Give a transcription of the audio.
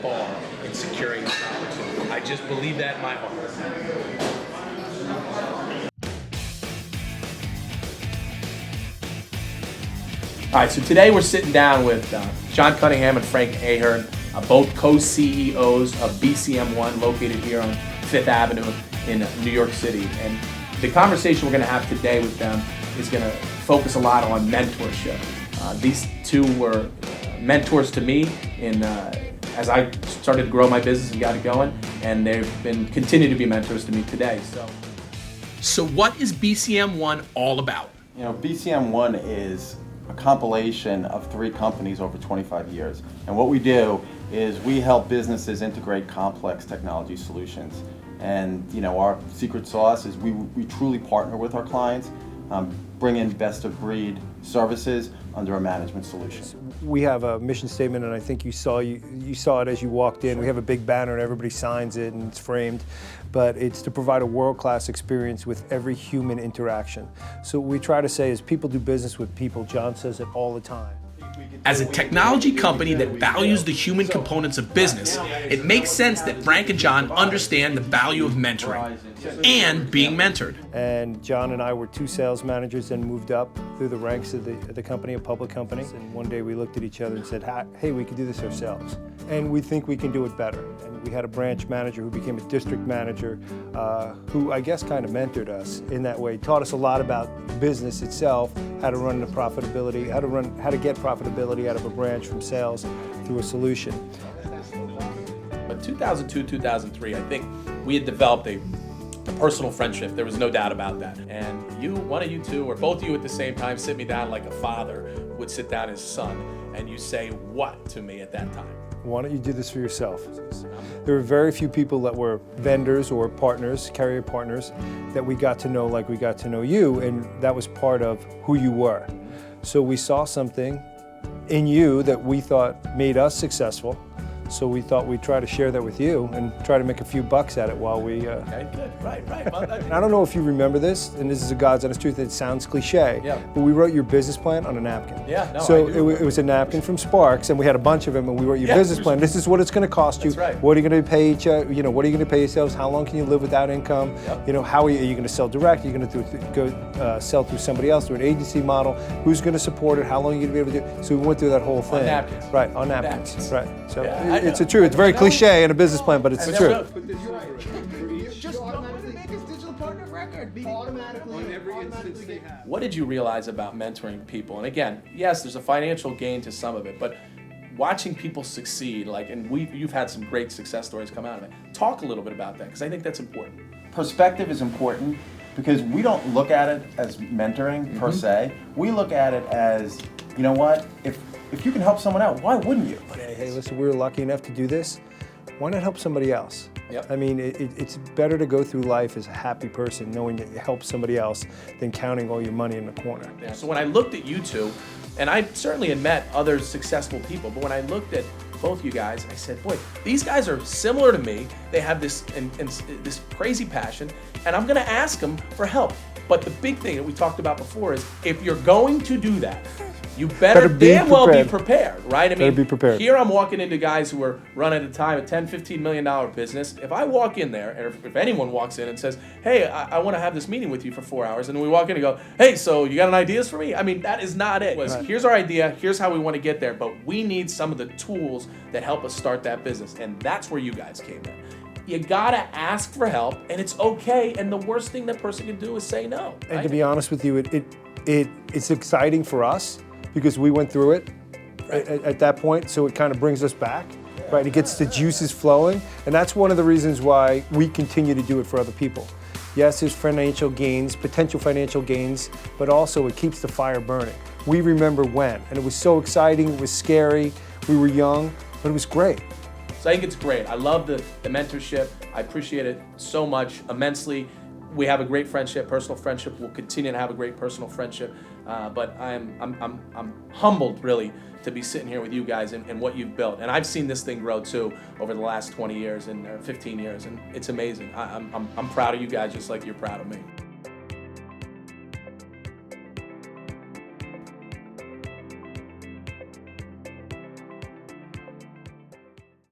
bar in securing this opportunity. I just believe that in my heart. All right, so today we're sitting down with John Cunningham and Frank Ahearn, both co-CEOs of BCM One, located here on 5th Avenue in New York City. And the conversation we're going to have today with them is going to focus a lot on mentorship. These two were mentors to me as I started to grow my business and got it going, and they've continue to be mentors to me today. So what is BCM One all about? You know, BCM One is a compilation of 3 companies over 25 years. And what we do is we help businesses integrate complex technology solutions. And you know, our secret sauce is we truly partner with our clients, bring in best of breed services under a management solution. We have a mission statement, and I think you saw it as you walked in. We have a big banner and everybody signs it and it's framed, but it's to provide a world-class experience with every human interaction. So what we try to say is people do business with people. John says it all the time. As a technology company that values the human components of business, it makes sense that Frank and John understand the value of mentoring and being mentored. And John and I were 2 sales managers and moved up through the ranks of the company, a public company. And one day we looked at each other and said, hey, we could do this ourselves. And we think we can do it better. And we had a branch manager who became a district manager, who I guess kind of mentored us in that way, taught us a lot about business itself, how to run the profitability, how to get profitability out of a branch from sales through a solution. But 2002, 2003, I think we had developed a personal friendship. There was no doubt about that. And one of you two, or both of you at the same time, sit me down like a father would sit down his son, and you say what to me at that time? Why don't you do this for yourself? There were very few people that were vendors or partners, carrier partners, that we got to know like we got to know you, and that was part of who you were. So we saw something in you that we thought made us successful. So we thought we'd try to share that with you and try to make a few bucks at it while we... Okay, good, right. Well, I don't know if you remember this, and this is a God's honest truth, it sounds cliche, yeah. But we wrote your business plan on a napkin. Yeah, no, so I do. It was a napkin from Sparks, and we had a bunch of them, and we wrote your business plan. This is what it's going to cost you. That's right. What are you going to pay each, what are you going to pay yourselves? How long can you live without income? Yep. You know, how are you going to sell direct? Are you going to go sell through somebody else, through an agency model? Who's going to support it? How long are you going to be able to do it? So we went through that whole thing. On napkins. Right, on napkins. Right. So yeah, it's the truth. It's very cliche in a business plan, but it's the truth. What did you realize about mentoring people? And again, yes, there's a financial gain to some of it, but watching people succeed, you've had some great success stories come out of it. Talk a little bit about that, because I think that's important. Perspective is important because we don't look at it as mentoring per se. We look at it as, you know what, if you can help someone out, why wouldn't you? Hey, listen, we were lucky enough to do this. Why not help somebody else? Yep. I mean, it's better to go through life as a happy person knowing that you help somebody else than counting all your money in the corner. Yeah, so when I looked at you two, and I certainly had met other successful people, but when I looked at both you guys, I said, boy, these guys are similar to me. They have this crazy passion, and I'm gonna ask them for help. But the big thing that we talked about before is, if you're going to do that, you better damn well be prepared, right? I mean, be prepared. Here I'm walking into guys who are running at the time a $10, $15 million business. If I walk in there, and if anyone walks in and says, hey, I want to have this meeting with you for 4 hours, and then we walk in and go, hey, so you got any ideas for me? I mean, that is not it. Right. Here's our idea, here's how we want to get there, but we need some of the tools that help us start that business, and that's where you guys came in. You gotta ask for help, and it's okay, and the worst thing that person can do is say no. Right? And to be honest with you, it's exciting for us, because we went through it at that point, so it kind of brings us back, right? It gets the juices flowing, and that's one of the reasons why we continue to do it for other people. Yes, there's financial gains, potential financial gains, but also it keeps the fire burning. We remember when, and it was so exciting, it was scary, we were young, but it was great. So I think it's great. I love the mentorship. I appreciate it so much, immensely. We have a great friendship, personal friendship. We'll continue to have a great personal friendship. But I'm humbled, really, to be sitting here with you guys and what you've built. And I've seen this thing grow too over the last 20 years and 15 years, and it's amazing. I'm proud of you guys just like you're proud of me.